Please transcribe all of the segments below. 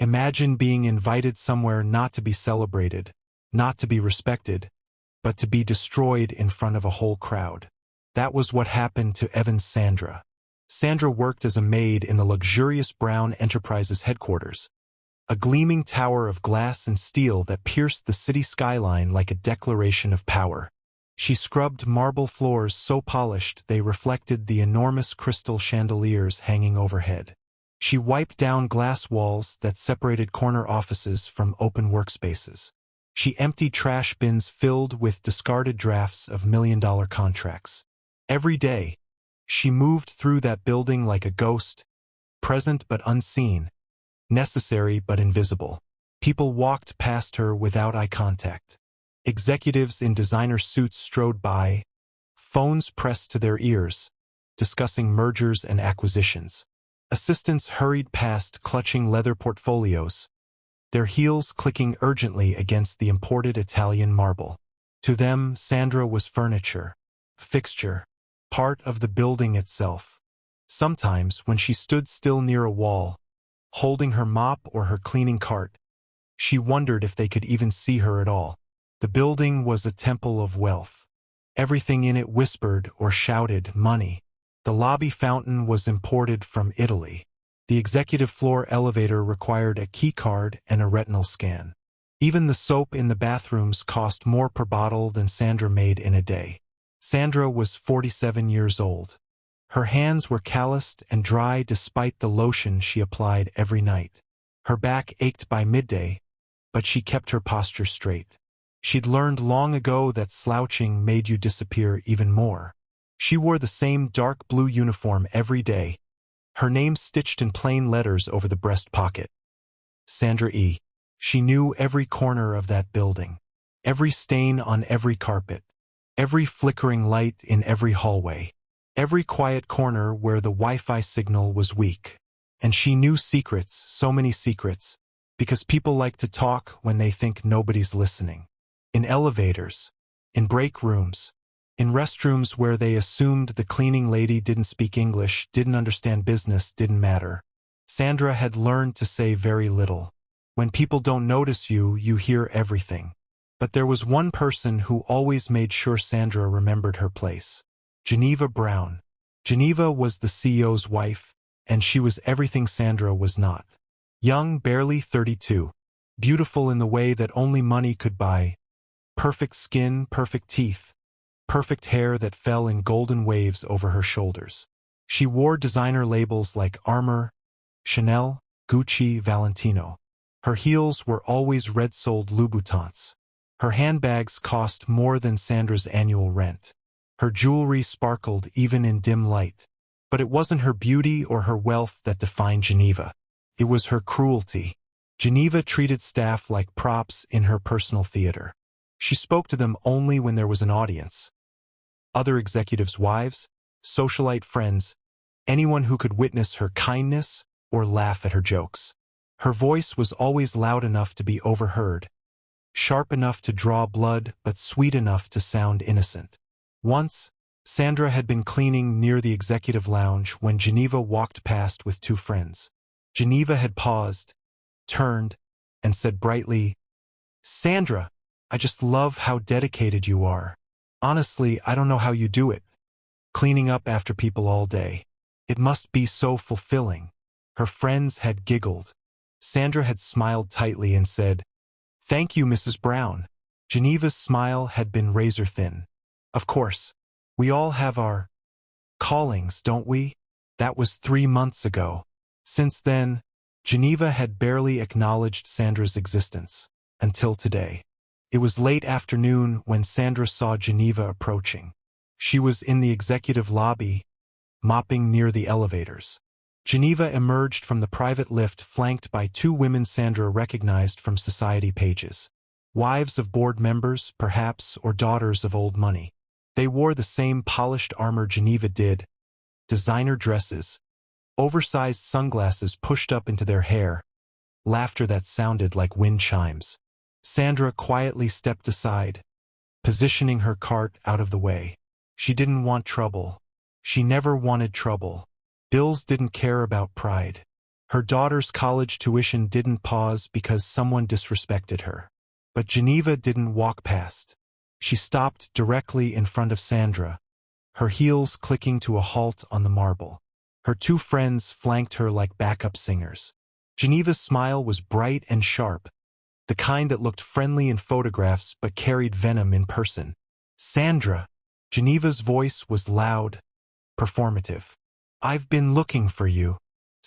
Imagine being invited somewhere not to be celebrated, not to be respected, but to be destroyed in front of a whole crowd. That was what happened to Evan's Sandra. Sandra worked as a maid in the luxurious Brown Enterprises headquarters, a gleaming tower of glass and steel that pierced the city skyline like a declaration of power. She scrubbed marble floors so polished they reflected the enormous crystal chandeliers hanging overhead. She wiped down glass walls that separated corner offices from open workspaces. She emptied trash bins filled with discarded drafts of million-dollar contracts. Every day, she moved through that building like a ghost, present but unseen, necessary but invisible. People walked past her without eye contact. Executives in designer suits strode by, phones pressed to their ears, discussing mergers and acquisitions. Assistants hurried past clutching leather portfolios, their heels clicking urgently against the imported Italian marble. To them, Sandra was furniture, fixture, part of the building itself. Sometimes, when she stood still near a wall, holding her mop or her cleaning cart, she wondered if they could even see her at all. The building was a temple of wealth. Everything in it whispered or shouted money. The lobby fountain was imported from Italy. The executive floor elevator required a key card and a retinal scan. Even the soap in the bathrooms cost more per bottle than Sandra made in a day. Sandra was 47 years old. Her hands were calloused and dry despite the lotion she applied every night. Her back ached by midday, but she kept her posture straight. She'd learned long ago that slouching made you disappear even more. She wore the same dark blue uniform every day, her name stitched in plain letters over the breast pocket. Sandra E. She knew every corner of that building, every stain on every carpet, every flickering light in every hallway, every quiet corner where the Wi-Fi signal was weak. And she knew secrets, so many secrets, because people like to talk when they think nobody's listening. In elevators, in break rooms, in restrooms where they assumed the cleaning lady didn't speak English, didn't understand business, didn't matter. Sandra had learned to say very little. When people don't notice you, you hear everything. But there was one person who always made sure Sandra remembered her place. Geneva Brown. Geneva was the CEO's wife, and she was everything Sandra was not. Young, barely 32. Beautiful in the way that only money could buy. Perfect skin, perfect teeth. Perfect hair that fell in golden waves over her shoulders. She wore designer labels like Armour, Chanel, Gucci, Valentino. Her heels were always red-soled Louboutins. Her handbags cost more than Sandra's annual rent. Her jewelry sparkled even in dim light. But it wasn't her beauty or her wealth that defined Geneva. It was her cruelty. Geneva treated staff like props in her personal theater. She spoke to them only when there was an audience. Other executives' wives, socialite friends, anyone who could witness her kindness or laugh at her jokes. Her voice was always loud enough to be overheard, sharp enough to draw blood but sweet enough to sound innocent. Once, Sandra had been cleaning near the executive lounge when Geneva walked past with two friends. Geneva had paused, turned, and said brightly, "Sandra, I just love how dedicated you are. Honestly, I don't know how you do it. Cleaning up after people all day. It must be so fulfilling." Her friends had giggled. Sandra had smiled tightly and said, "Thank you, Mrs. Brown." Geneva's smile had been razor-thin. "Of course, we all have our callings, don't we?" That was 3 months ago. Since then, Geneva had barely acknowledged Sandra's existence, until today. It was late afternoon when Sandra saw Geneva approaching. She was in the executive lobby, mopping near the elevators. Geneva emerged from the private lift flanked by two women Sandra recognized from society pages. Wives of board members, perhaps, or daughters of old money. They wore the same polished armor Geneva did, designer dresses, oversized sunglasses pushed up into their hair, laughter that sounded like wind chimes. Sandra quietly stepped aside, positioning her cart out of the way. She didn't want trouble. She never wanted trouble. Bills didn't care about pride. Her daughter's college tuition didn't pause because someone disrespected her. But Geneva didn't walk past. She stopped directly in front of Sandra, her heels clicking to a halt on the marble. Her two friends flanked her like backup singers. Geneva's smile was bright and sharp, the kind that looked friendly in photographs but carried venom in person. Sandra. Geneva's voice was loud, performative. I've been looking for you.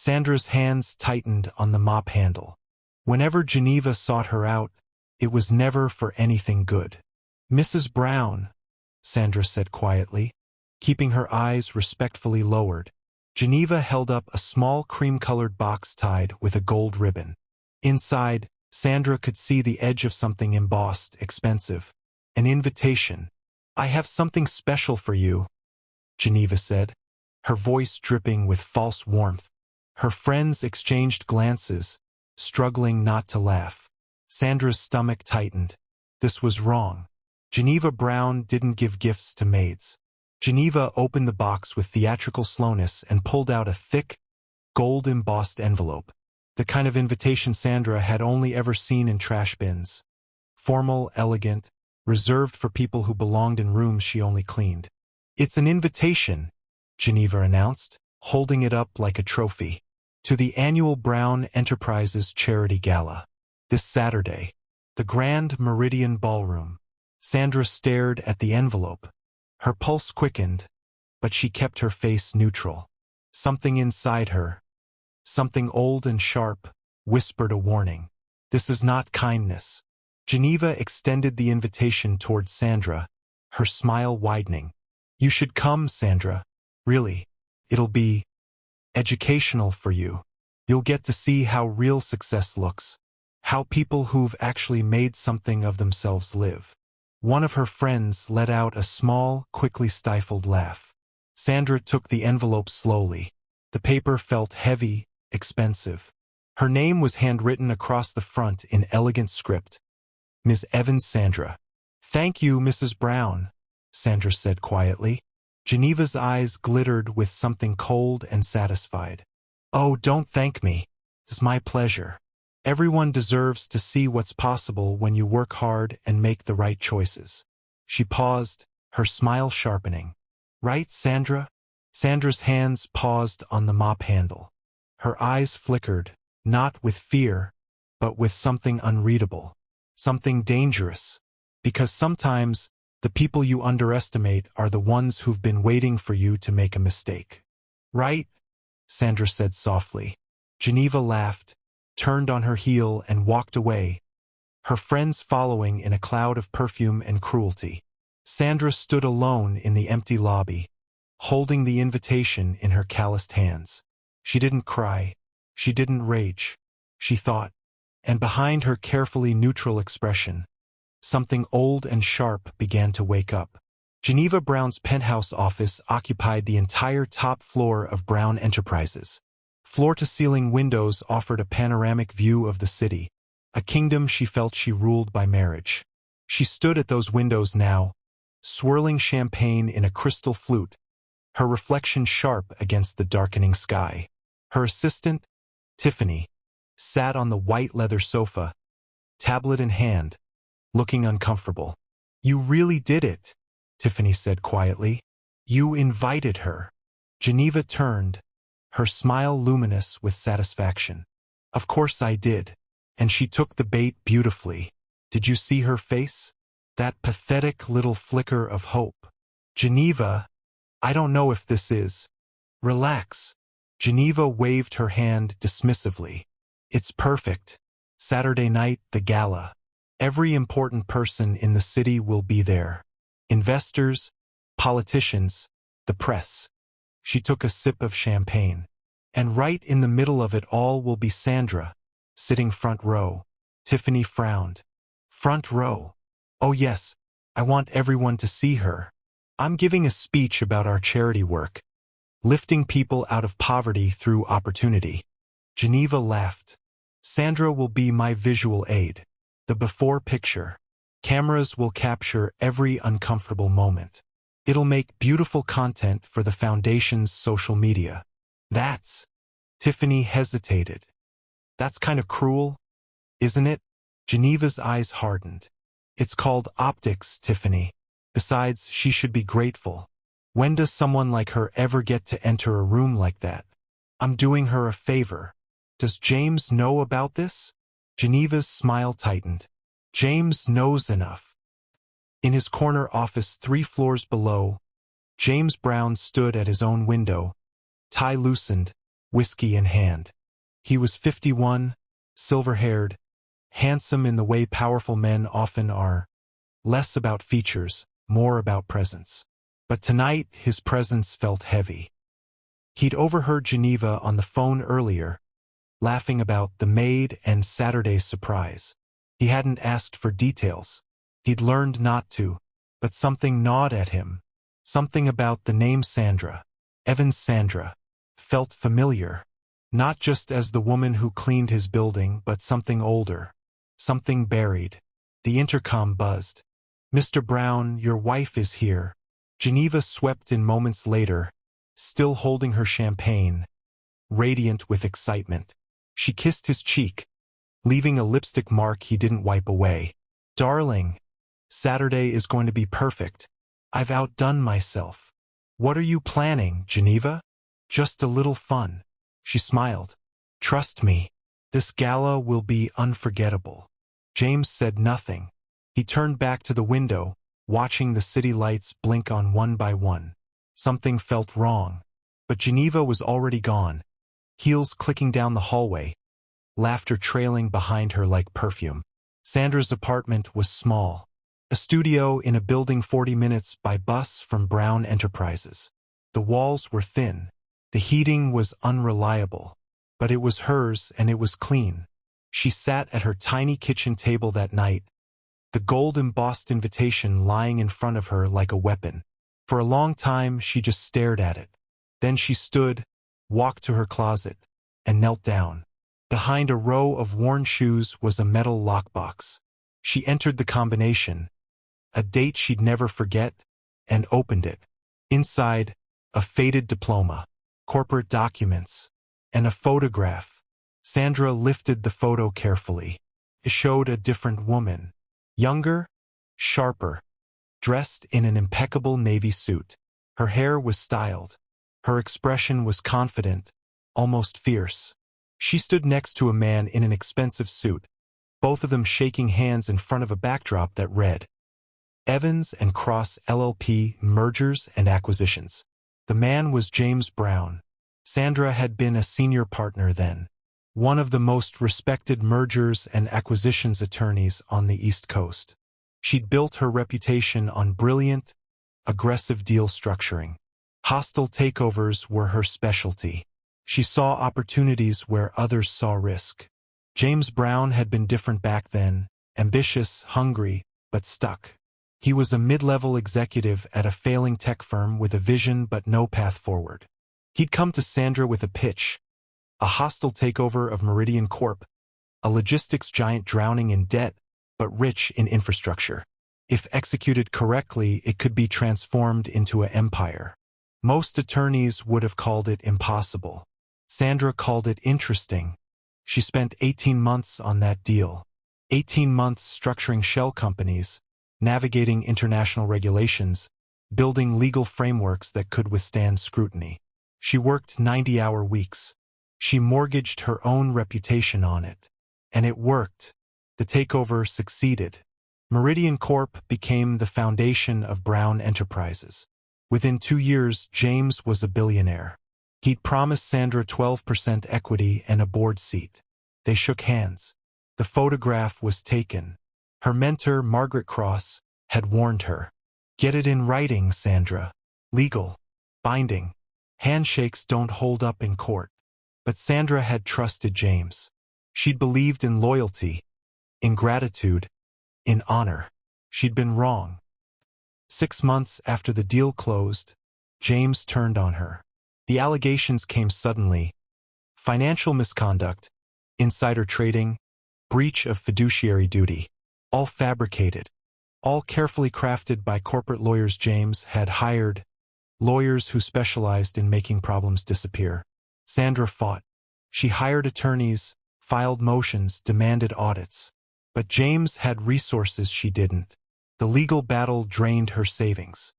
Sandra's hands tightened on the mop handle. Whenever Geneva sought her out, it was never for anything good. Mrs. Brown, Sandra said quietly, keeping her eyes respectfully lowered. Geneva held up a small cream-colored box tied with a gold ribbon. Inside, Sandra could see the edge of something embossed, expensive. An invitation. I have something special for you, Geneva said, her voice dripping with false warmth. Her friends exchanged glances, struggling not to laugh. Sandra's stomach tightened. This was wrong. Geneva Brown didn't give gifts to maids. Geneva opened the box with theatrical slowness and pulled out a thick, gold-embossed envelope, the kind of invitation Sandra had only ever seen in trash bins. Formal, elegant, reserved for people who belonged in rooms she only cleaned. It's an invitation, Geneva announced, holding it up like a trophy, to the annual Brown Enterprises Charity Gala. This Saturday, the Grand Meridian Ballroom. Sandra stared at the envelope. Her pulse quickened, but she kept her face neutral. Something inside her, something old and sharp, whispered a warning. This is not kindness. Geneva extended the invitation toward Sandra, her smile widening. You should come, Sandra. Really. It'll be educational for you. You'll get to see how real success looks, how people who've actually made something of themselves live. One of her friends let out a small, quickly stifled laugh. Sandra took the envelope slowly. The paper felt heavy, expensive. Her name was handwritten across the front in elegant script. Ms. Evans Sandra. Thank you, Mrs. Brown, Sandra said quietly. Geneva's eyes glittered with something cold and satisfied. Oh, don't thank me. It's my pleasure. Everyone deserves to see what's possible when you work hard and make the right choices. She paused, her smile sharpening. Right, Sandra? Sandra's hands paused on the mop handle. Her eyes flickered, not with fear, but with something unreadable, something dangerous. Because sometimes, the people you underestimate are the ones who've been waiting for you to make a mistake. Right? Sandra said softly. Geneva laughed, turned on her heel and walked away, her friends following in a cloud of perfume and cruelty. Sandra stood alone in the empty lobby, holding the invitation in her calloused hands. She didn't cry. She didn't rage. She thought. And behind her carefully neutral expression, something old and sharp began to wake up. Geneva Brown's penthouse office occupied the entire top floor of Brown Enterprises. Floor-to-ceiling windows offered a panoramic view of the city, a kingdom she felt she ruled by marriage. She stood at those windows now, swirling champagne in a crystal flute, her reflection sharp against the darkening sky. Her assistant, Tiffany, sat on the white leather sofa, tablet in hand, looking uncomfortable. You really did it, Tiffany said quietly. You invited her. Geneva turned, her smile luminous with satisfaction. Of course I did. And she took the bait beautifully. Did you see her face? That pathetic little flicker of hope. Geneva, I don't know if this is. Relax. Geneva waved her hand dismissively. It's perfect. Saturday night, the gala. Every important person in the city will be there. Investors, politicians, the press. She took a sip of champagne. And right in the middle of it all will be Sandra, sitting front row. Tiffany frowned. Front row. Oh yes, I want everyone to see her. I'm giving a speech about our charity work, lifting people out of poverty through opportunity. Geneva laughed. Sandra will be my visual aid. The before picture. Cameras will capture every uncomfortable moment. It'll make beautiful content for the foundation's social media. That's Tiffany hesitated. That's kind of cruel, isn't it? Geneva's eyes hardened. It's called optics, Tiffany. Besides, she should be grateful. When does someone like her ever get to enter a room like that? I'm doing her a favor. Does James know about this? Geneva's smile tightened. James knows enough. In his corner office 3 floors below, James Brown stood at his own window, tie loosened, whiskey in hand. He was 51, silver-haired, handsome in the way powerful men often are, less about features, more about presence. But tonight his presence felt heavy. He'd overheard Geneva on the phone earlier, laughing about the Maid and Saturday's surprise. He hadn't asked for details. He'd learned not to, but something gnawed at him. Something about the name Sandra, Evan's Sandra, felt familiar. Not just as the woman who cleaned his building, but something older. Something buried. The intercom buzzed. Mr. Brown, your wife is here. Geneva swept in moments later, still holding her champagne, radiant with excitement. She kissed his cheek, leaving a lipstick mark he didn't wipe away. Darling, Saturday is going to be perfect. I've outdone myself. What are you planning, Geneva? Just a little fun. She smiled. Trust me, this gala will be unforgettable. James said nothing. He turned back to the window, watching the city lights blink on one by one. Something felt wrong. But Geneva was already gone, heels clicking down the hallway, laughter trailing behind her like perfume. Sandra's apartment was small, a studio in a building 40 minutes by bus from Brown Enterprises. The walls were thin. The heating was unreliable, but it was hers and it was clean. She sat at her tiny kitchen table that night, the gold-embossed invitation lying in front of her like a weapon. For a long time, she just stared at it. Then she stood, walked to her closet, and knelt down. Behind a row of worn shoes was a metal lockbox. She entered the combination, a date she'd never forget, and opened it. Inside, a faded diploma, corporate documents, and a photograph. Sandra lifted the photo carefully. It showed a different woman. Younger, sharper, dressed in an impeccable navy suit. Her hair was styled. Her expression was confident, almost fierce. She stood next to a man in an expensive suit, both of them shaking hands in front of a backdrop that read, Evans and Cross LLP Mergers and Acquisitions. The man was James Brown. Sandra had been a senior partner then, one of the most respected mergers and acquisitions attorneys on the East Coast. She'd built her reputation on brilliant, aggressive deal structuring. Hostile takeovers were her specialty. She saw opportunities where others saw risk. James Brown had been different back then, ambitious, hungry, but stuck. He was a mid-level executive at a failing tech firm with a vision but no path forward. He'd come to Sandra with a pitch, a hostile takeover of Meridian Corp, a logistics giant drowning in debt but rich in infrastructure. If executed correctly, it could be transformed into an empire. Most attorneys would have called it impossible. Sandra called it interesting. She spent 18 months on that deal. 18 months structuring shell companies, navigating international regulations, building legal frameworks that could withstand scrutiny. She worked 90-hour weeks. She mortgaged her own reputation on it. And it worked. The takeover succeeded. Meridian Corp became the foundation of Brown Enterprises. Within 2 years, James was a billionaire. He'd promised Sandra 12% equity and a board seat. They shook hands. The photograph was taken. Her mentor, Margaret Cross, had warned her. Get it in writing, Sandra. Legal. Binding. Handshakes don't hold up in court. But Sandra had trusted James. She'd believed in loyalty, in gratitude, in honor. She'd been wrong. 6 months after the deal closed, James turned on her. The allegations came suddenly. Financial misconduct, insider trading, breach of fiduciary duty. All fabricated. All carefully crafted by corporate lawyers James had hired, lawyers who specialized in making problems disappear. Sandra fought. She hired attorneys, filed motions, demanded audits. But James had resources she didn't. The legal battle drained her savings.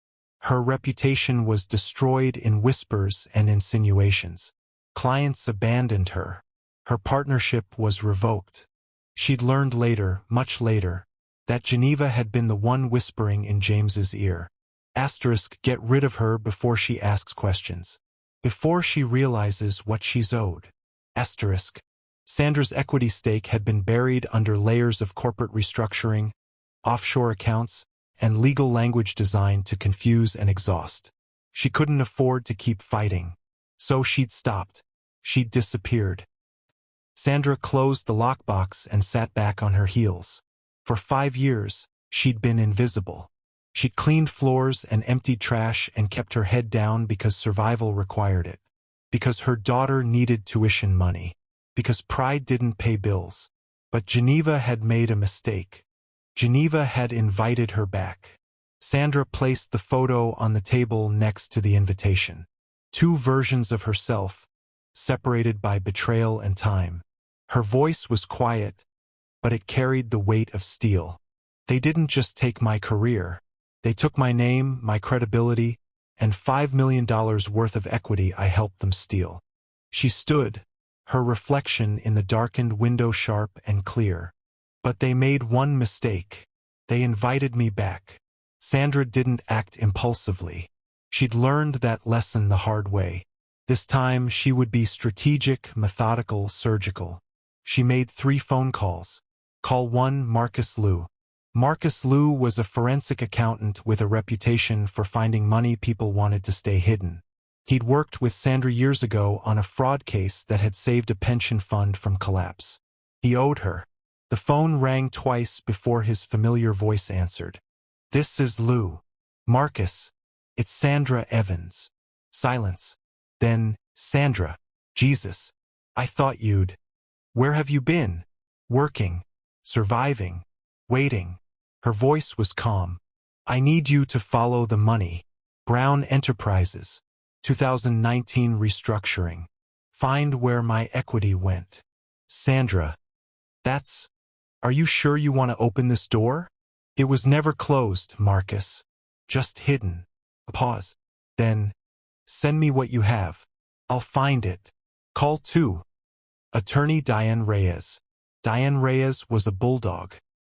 Her reputation was destroyed in whispers and insinuations. Clients abandoned her. Her partnership was revoked. She'd learned later, much later, that Geneva had been the one whispering in James's ear. Get rid of her before she asks questions. Before she realizes what she's owed. Sandra's equity stake had been buried under layers of corporate restructuring, offshore accounts, and legal language designed to confuse and exhaust. She couldn't afford to keep fighting. So she'd stopped. She'd disappeared. Sandra closed the lockbox and sat back on her heels. For 5 years, she'd been invisible. She cleaned floors and emptied trash and kept her head down because survival required it. Because her daughter needed tuition money. Because pride didn't pay bills. But Geneva had made a mistake. Geneva had invited her back. Sandra placed the photo on the table next to the invitation. 2 versions of herself, separated by betrayal and time. Her voice was quiet, but it carried the weight of steel. They didn't just take my career. They took my name, my credibility, and $5 million worth of equity I helped them steal. She stood, her reflection in the darkened window sharp and clear. But they made one mistake. They invited me back. Sandra didn't act impulsively. She'd learned that lesson the hard way. This time she would be strategic, methodical, surgical. She made 3 phone calls. Call 1, Marcus Liu. Marcus Liu was a forensic accountant with a reputation for finding money people wanted to stay hidden. He'd worked with Sandra years ago on a fraud case that had saved a pension fund from collapse. He owed her. The phone rang twice before his familiar voice answered. This is Liu. Marcus. It's Sandra Evans. Silence. Then, Sandra. Jesus. I thought you'd. Where have you been? Working. Surviving. Waiting. Her voice was calm. I need you to follow the money. Brown Enterprises. 2019 restructuring. Find where my equity went. Sandra. Are you sure you want to open this door? It was never closed, Marcus. Just hidden. A pause. Then, send me what you have. I'll find it. Call 2. Attorney Diane Reyes. Diane Reyes was a bulldog.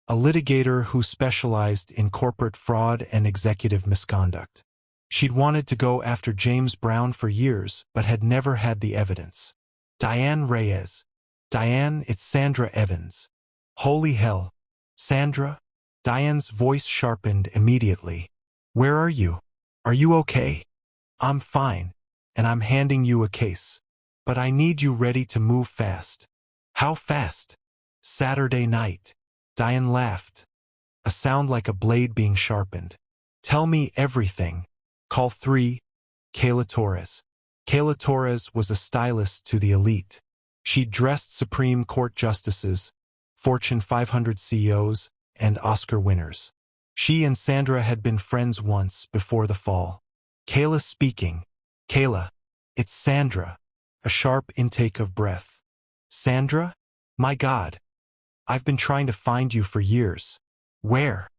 A litigator who specialized in corporate fraud and executive misconduct. She'd wanted to go after James Brown for years, but had never had the evidence. Diane Reyes. Diane, it's Sandra Evans. Holy hell. Sandra? Diane's voice sharpened immediately. Where are you? Are you okay? I'm fine, and I'm handing you a case. But I need you ready to move fast. How fast? Saturday night. Diane laughed. A sound like a blade being sharpened. Tell me everything. Call 3. Kayla Torres. Kayla Torres was a stylist to the elite. She dressed Supreme Court justices, Fortune 500 CEOs, and Oscar winners. She and Sandra had been friends once before the fall. Kayla speaking. Kayla. It's Sandra. A sharp intake of breath. Sandra? My God. I've been trying to find you for years. Where?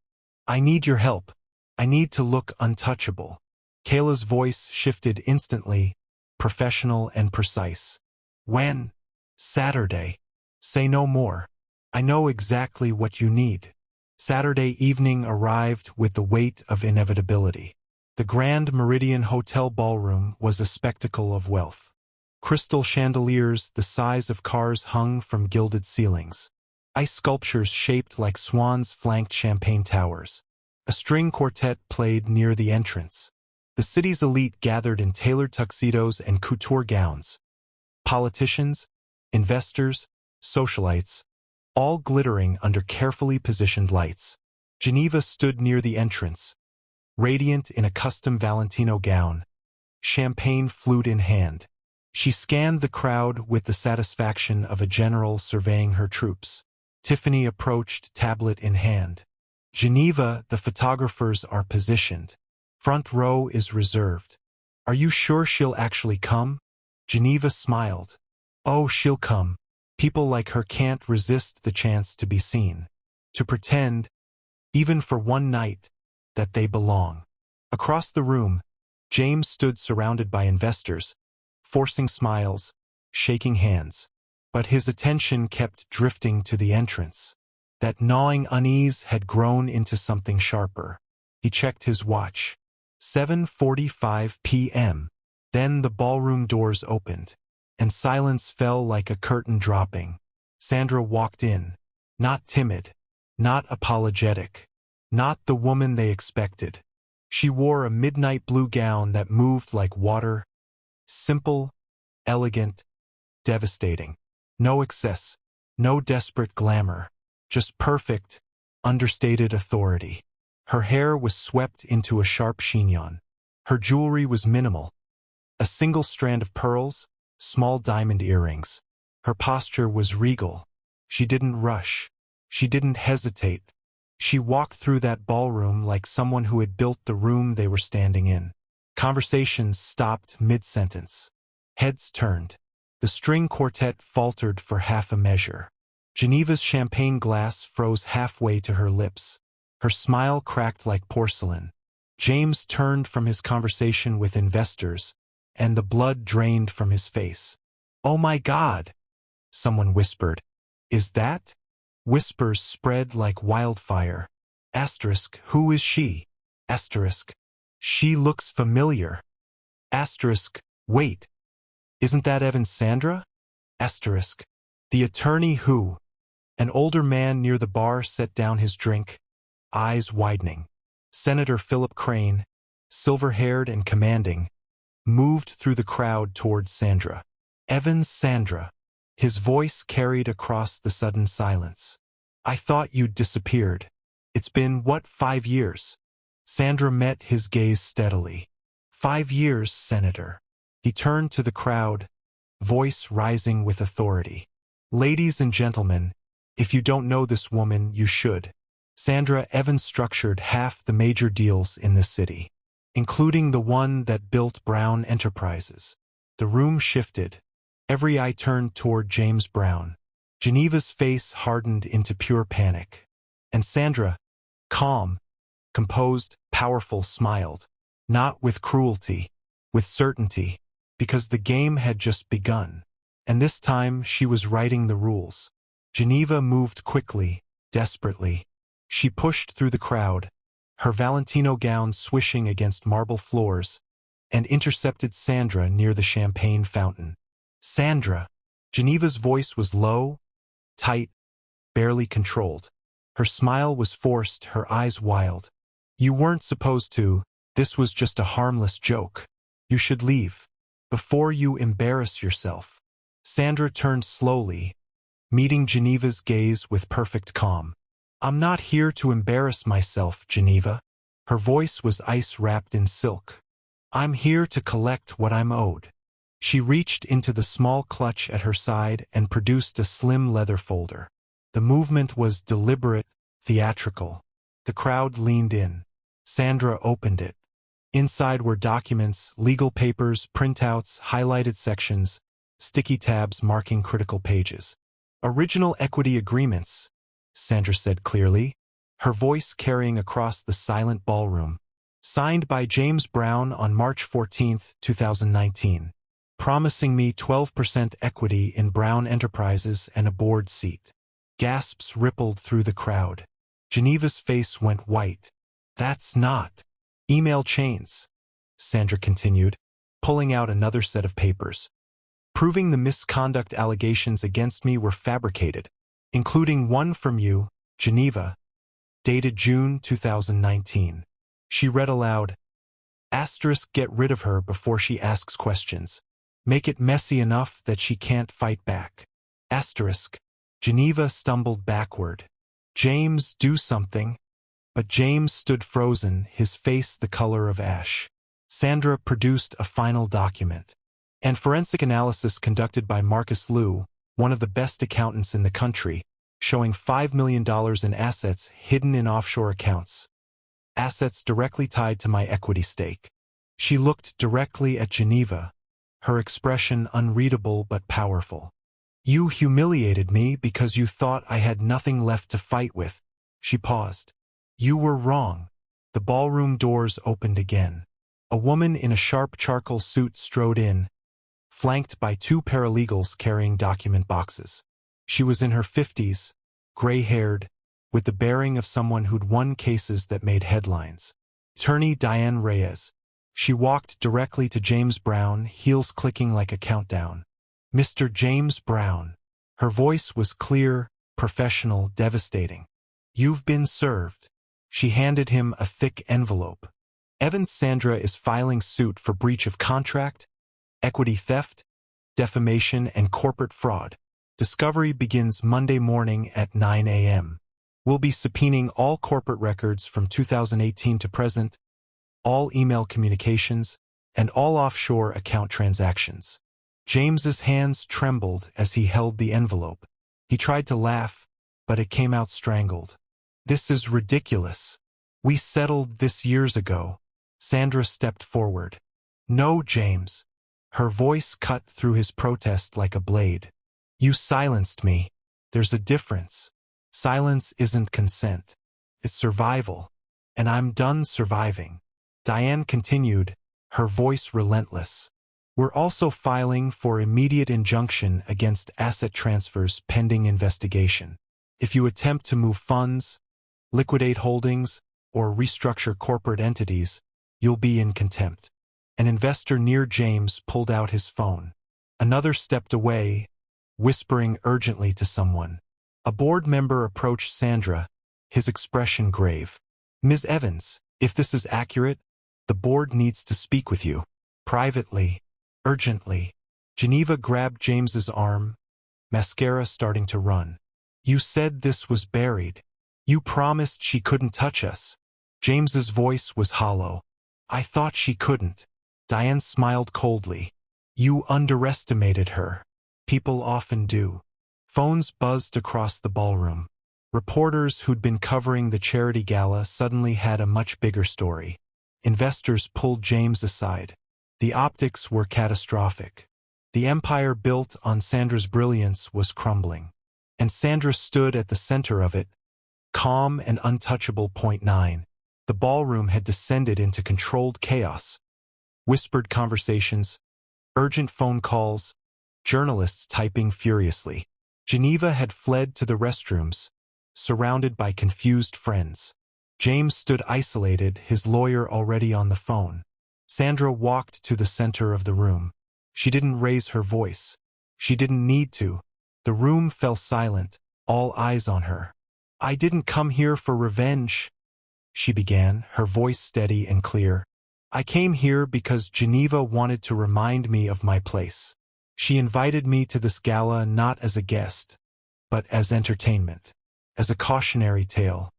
I need your help. I need to look untouchable. Kayla's voice shifted instantly, professional and precise. When? Saturday. Say no more. I know exactly what you need. Saturday evening arrived with the weight of inevitability. The Grand Meridian Hotel ballroom was a spectacle of wealth. Crystal chandeliers the size of cars hung from gilded ceilings. Ice sculptures shaped like swans flanked champagne towers. A string quartet played near the entrance. The city's elite gathered in tailored tuxedos and couture gowns. Politicians, investors, socialites, all glittering under carefully positioned lights. Geneva stood near the entrance, radiant in a custom Valentino gown, champagne flute in hand. She scanned the crowd with the satisfaction of a general surveying her troops. Tiffany approached, tablet in hand. Geneva, the photographers are positioned. Front row is reserved. Are you sure she'll actually come? Geneva smiled. Oh, she'll come. People like her can't resist the chance to be seen. To pretend, even for one night, that they belong. Across the room, James stood surrounded by investors, forcing smiles, shaking hands. But his attention kept drifting to the entrance. That gnawing unease had grown into something sharper. He checked his watch. 7:45 p.m. Then the ballroom doors opened, and silence fell like a curtain dropping. Sandra walked in, not timid, not apologetic, not the woman they expected. She wore a midnight blue gown that moved like water, simple, elegant, devastating. No excess, no desperate glamour, just perfect, understated authority. Her hair was swept into a sharp chignon. Her jewelry was minimal. A single strand of pearls, small diamond earrings. Her posture was regal. She didn't rush. She didn't hesitate. She walked through that ballroom like someone who had built the room they were standing in. Conversations stopped mid-sentence. Heads turned. The string quartet faltered for half a measure. Geneva's champagne glass froze halfway to her lips. Her smile cracked like porcelain. James turned from his conversation with investors, and the blood drained from his face. "Oh my God!" someone whispered. "Is that?" Whispers spread like wildfire. Asterisk, who is she? Asterisk, she looks familiar. Asterisk, wait. Isn't that Evan Sandra? Asterisk, the attorney who? An older man near the bar set down his drink, eyes widening. Senator Philip Crane, silver-haired and commanding, moved through the crowd toward Sandra. Evan Sandra. His voice carried across the sudden silence. "I thought you'd disappeared. It's been, what, 5 years?" Sandra met his gaze steadily. 5 years, Senator." He turned to the crowd, voice rising with authority. "Ladies and gentlemen, if you don't know this woman, you should. Sandra Evans structured half the major deals in the city, including the one that built Brown Enterprises." The room shifted. Every eye turned toward James Brown. Geneva's face hardened into pure panic. And Sandra, calm, composed, powerful, smiled. Not with cruelty, with certainty, because the game had just begun. And this time she was writing the rules. Geneva moved quickly, desperately. She pushed through the crowd, her Valentino gown swishing against marble floors, and intercepted Sandra near the champagne fountain. "Sandra!" Geneva's voice was low, tight, barely controlled. Her smile was forced, her eyes wild. "You weren't supposed to. This was just a harmless joke. You should leave, before you embarrass yourself." Sandra turned slowly, meeting Geneva's gaze with perfect calm. "I'm not here to embarrass myself, Geneva." Her voice was ice wrapped in silk. "I'm here to collect what I'm owed." She reached into the small clutch at her side and produced a slim leather folder. The movement was deliberate, theatrical. The crowd leaned in. Sandra opened it. Inside were documents, legal papers, printouts, highlighted sections, sticky tabs marking critical pages. "Original equity agreements," Sandra said clearly, her voice carrying across the silent ballroom. "Signed by James Brown on March 14, 2019. Promising me 12% equity in Brown Enterprises and a board seat." Gasps rippled through the crowd. Geneva's face went white. "That's not." "Email chains," Sandra continued, pulling out another set of papers. "Proving the misconduct allegations against me were fabricated, including one from you, Geneva, dated June 2019. She read aloud, "Asterisk, get rid of her before she asks questions. Make it messy enough that she can't fight back." Asterisk. Geneva stumbled backward. "James, do something." But James stood frozen, his face the color of ash. Sandra produced a final document. And forensic analysis conducted by Marcus Liu, one of the best accountants in the country, showing $5 million in assets hidden in offshore accounts. Assets directly tied to my equity stake. She looked directly at Geneva, her expression unreadable but powerful. You humiliated me because you thought I had nothing left to fight with. She paused. You were wrong. The ballroom doors opened again. A woman in a sharp charcoal suit strode in, flanked by two paralegals carrying document boxes. She was in her 50s, gray-haired, with the bearing of someone who'd won cases that made headlines. Attorney Diane Reyes. She walked directly to James Brown, heels clicking like a countdown. Mr. James Brown. Her voice was clear, professional, devastating. You've been served. She handed him a thick envelope. Sandra is filing suit for breach of contract, equity theft, defamation, and corporate fraud. Discovery begins Monday morning at 9 a.m. We'll be subpoenaing all corporate records from 2018 to present, all email communications, and all offshore account transactions. James's hands trembled as he held the envelope. He tried to laugh, but it came out strangled. This is ridiculous. We settled this years ago. Sandra stepped forward. No, James. Her voice cut through his protest like a blade. You silenced me. There's a difference. Silence isn't consent. It's survival. And I'm done surviving. Diane continued, her voice relentless. We're also filing for immediate injunction against asset transfers pending investigation. If you attempt to move funds, liquidate holdings, or restructure corporate entities, you'll be in contempt. An investor near James pulled out his phone. Another stepped away, whispering urgently to someone. A board member approached Sandra, his expression grave. Ms. Evans, if this is accurate, the board needs to speak with you. Privately, urgently. Geneva grabbed James's arm, mascara starting to run. You said this was buried. You promised she couldn't touch us. James's voice was hollow. I thought she couldn't. Diane smiled coldly. You underestimated her. People often do. Phones buzzed across the ballroom. Reporters who'd been covering the charity gala suddenly had a much bigger story. Investors pulled James aside. The optics were catastrophic. The empire built on Sandra's brilliance was crumbling. And Sandra stood at the center of it, calm and untouchable. 9. The ballroom had descended into controlled chaos. Whispered conversations, urgent phone calls, journalists typing furiously. Geneva had fled to the restrooms, surrounded by confused friends. James stood isolated, his lawyer already on the phone. Sandra walked to the center of the room. She didn't raise her voice. She didn't need to. The room fell silent, all eyes on her. I didn't come here for revenge, she began, her voice steady and clear. I came here because Geneva wanted to remind me of my place. She invited me to this gala not as a guest, but as entertainment, as a cautionary tale,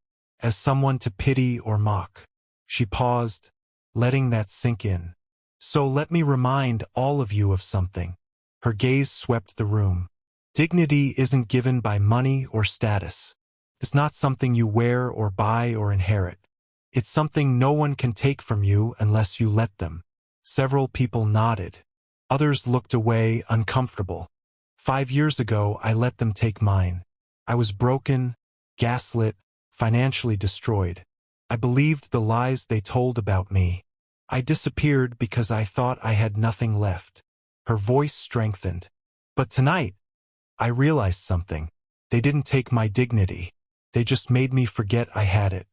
as someone to pity or mock. She paused, letting that sink in. So let me remind all of you of something. Her gaze swept the room. Dignity isn't given by money or status. It's not something you wear or buy or inherit. It's something no one can take from you unless you let them. Several people nodded. Others looked away, uncomfortable. 5 years ago, I let them take mine. I was broken, gaslit, financially destroyed. I believed the lies they told about me. I disappeared because I thought I had nothing left. Her voice strengthened. But tonight, I realized something. They didn't take my dignity. They just made me forget I had it.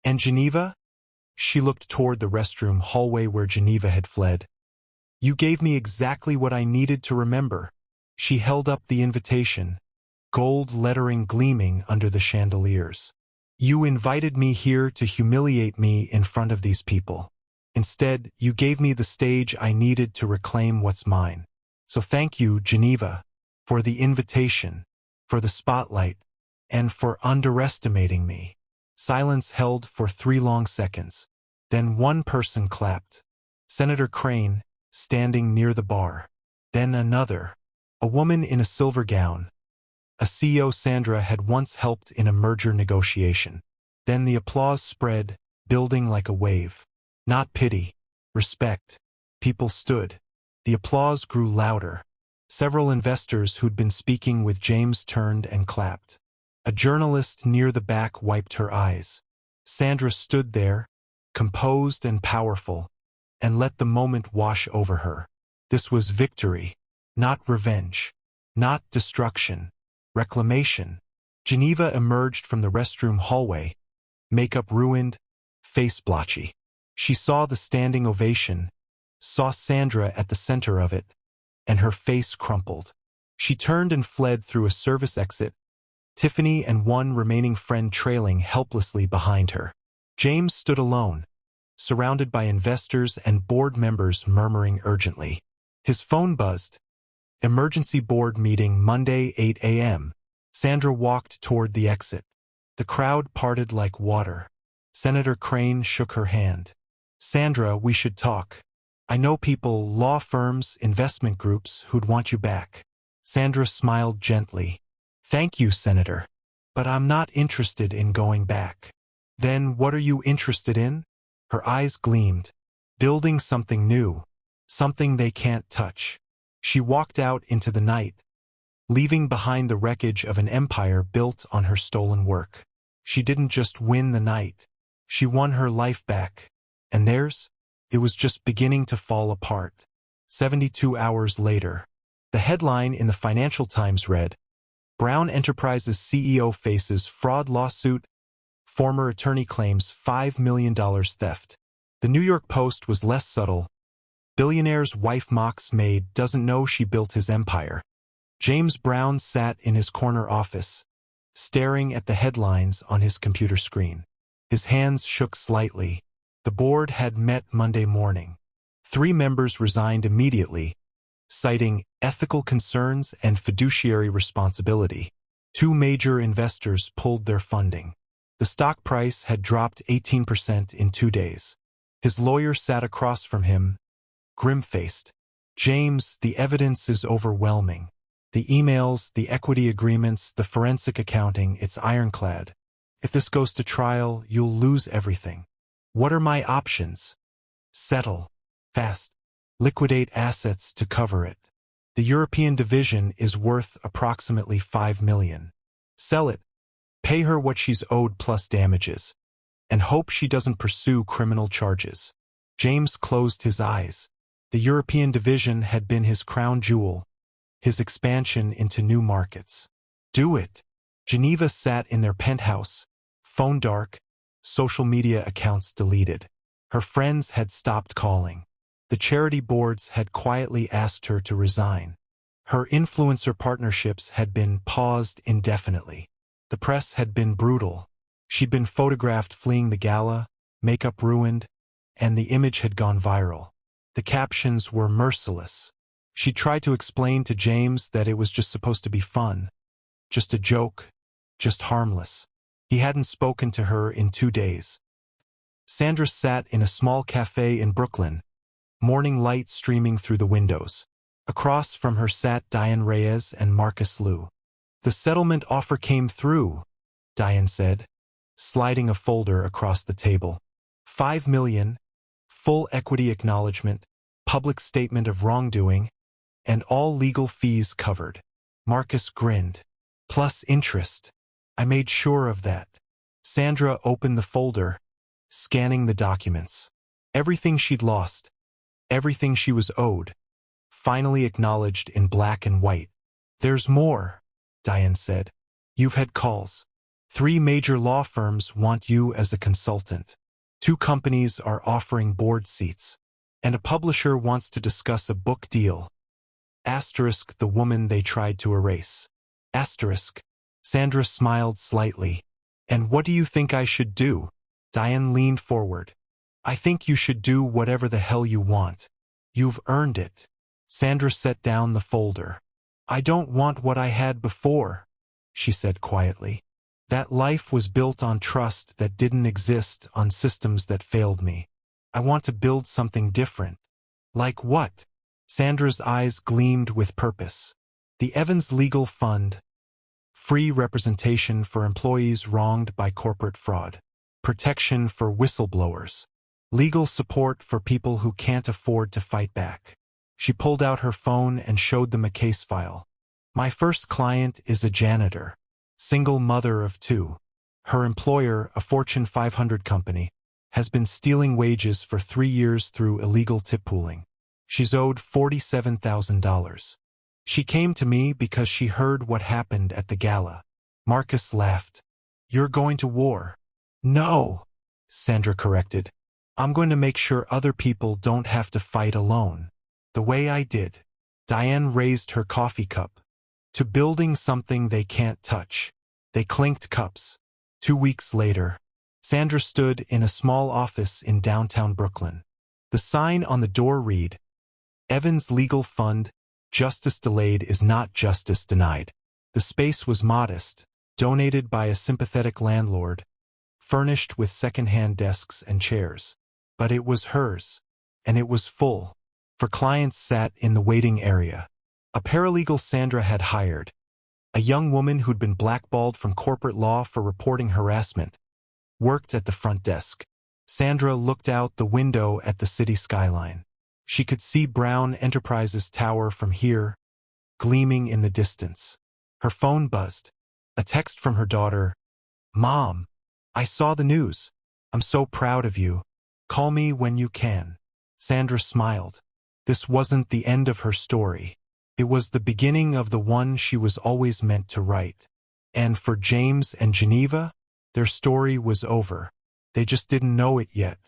And Geneva? She looked toward the restroom hallway where Geneva had fled. You gave me exactly what I needed to remember. She held up the invitation, gold lettering gleaming under the chandeliers. You invited me here to humiliate me in front of these people. Instead, you gave me the stage I needed to reclaim what's mine. So thank you, Geneva, for the invitation, for the spotlight, and for underestimating me. Silence held for 3 long seconds. Then one person clapped. Senator Crane, standing near the bar. Then another. A woman in a silver gown. A CEO Sandra had once helped in a merger negotiation. Then the applause spread, building like a wave. Not pity. Respect. People stood. The applause grew louder. Several investors who'd been speaking with James turned and clapped. A journalist near the back wiped her eyes. Sandra stood there, composed and powerful, and let the moment wash over her. This was victory, not revenge, not destruction, reclamation. Geneva emerged from the restroom hallway, makeup ruined, face blotchy. She saw the standing ovation, saw Sandra at the center of it, and her face crumpled. She turned and fled through a service exit, Tiffany and one remaining friend trailing helplessly behind her. James stood alone, surrounded by investors and board members murmuring urgently. His phone buzzed. Emergency board meeting Monday 8 a.m. Sandra walked toward the exit. The crowd parted like water. Senator Crane shook her hand. Sandra, we should talk. I know people, law firms, investment groups who'd want you back. Sandra smiled gently. Thank you, Senator. But I'm not interested in going back. Then what are you interested in? Her eyes gleamed. Building something new. Something they can't touch. She walked out into the night, leaving behind the wreckage of an empire built on her stolen work. She didn't just win the night. She won her life back. And theirs? It was just beginning to fall apart. 72 hours later. The headline in the Financial Times read, Brown Enterprises CEO faces fraud lawsuit. Former attorney claims $5 million theft. The New York Post was less subtle. Billionaire's wife mocks Maid doesn't know she built his empire. James Brown sat in his corner office, staring at the headlines on his computer screen. His hands shook slightly. The board had met Monday morning. 3 members resigned immediately, citing ethical concerns and fiduciary responsibility. 2 major investors pulled their funding. The stock price had dropped 18% in 2 days. His lawyer sat across from him, grim-faced. James, the evidence is overwhelming. The emails, the equity agreements, the forensic accounting, it's ironclad. If this goes to trial, you'll lose everything. What are my options? Settle. Fast. Liquidate assets to cover it. The European division is worth approximately $5 million. Sell it. Pay her what she's owed plus damages. And hope she doesn't pursue criminal charges. James closed his eyes. The European division had been his crown jewel, his expansion into new markets. Do it. Geneva sat in their penthouse, phone dark, social media accounts deleted. Her friends had stopped calling. The charity boards had quietly asked her to resign. Her influencer partnerships had been paused indefinitely. The press had been brutal. She'd been photographed fleeing the gala, makeup ruined, and the image had gone viral. The captions were merciless. She tried to explain to James that it was just supposed to be fun. Just a joke. Just harmless. He hadn't spoken to her in 2 days. Sandra sat in a small cafe in Brooklyn, morning light streaming through the windows. Across from her sat Diane Reyes and Marcus Liu. The settlement offer came through, Diane said, sliding a folder across the table. $5 million, full equity acknowledgement, public statement of wrongdoing, and all legal fees covered. Marcus grinned. Plus interest. I made sure of that. Sandra opened the folder, scanning the documents. Everything she'd lost, everything she was owed, finally acknowledged in black and white. There's more, Diane said. You've had calls. 3 major law firms want you as a consultant. 2 companies are offering board seats. And a publisher wants to discuss a book deal. Asterisk the woman they tried to erase. Asterisk. Sandra smiled slightly. And what do you think I should do? Diane leaned forward. I think you should do whatever the hell you want. You've earned it. Sandra set down the folder. I don't want what I had before, she said quietly. That life was built on trust that didn't exist, on systems that failed me. I want to build something different. Like what? Sandra's eyes gleamed with purpose. The Evans Legal Fund. Free representation for employees wronged by corporate fraud. Protection for whistleblowers. Legal support for people who can't afford to fight back. She pulled out her phone and showed them a case file. My first client is a janitor, single mother of 2. Her employer, a Fortune 500 company, has been stealing wages for 3 years through illegal tip pooling. She's owed $47,000. She came to me because she heard what happened at the gala. Marcus laughed. You're going to war. No, Sandra corrected. I'm going to make sure other people don't have to fight alone. The way I did. Diane raised her coffee cup. To building something they can't touch. They clinked cups. 2 weeks later, Sandra stood in a small office in downtown Brooklyn. The sign on the door read, Evans Legal Fund, justice delayed is not justice denied. The space was modest, donated by a sympathetic landlord, furnished with second-hand desks and chairs. But it was hers, and it was full, for clients sat in the waiting area. A paralegal Sandra had hired, a young woman who'd been blackballed from corporate law for reporting harassment, worked at the front desk. Sandra looked out the window at the city skyline. She could see Brown Enterprises Tower from here, gleaming in the distance. Her phone buzzed. A text from her daughter. Mom, I saw the news. I'm so proud of you. Call me when you can. Sandra smiled. This wasn't the end of her story. It was the beginning of the one she was always meant to write. And for James and Geneva, their story was over. They just didn't know it yet.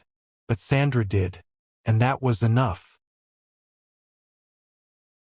But Sandra did. And that was enough.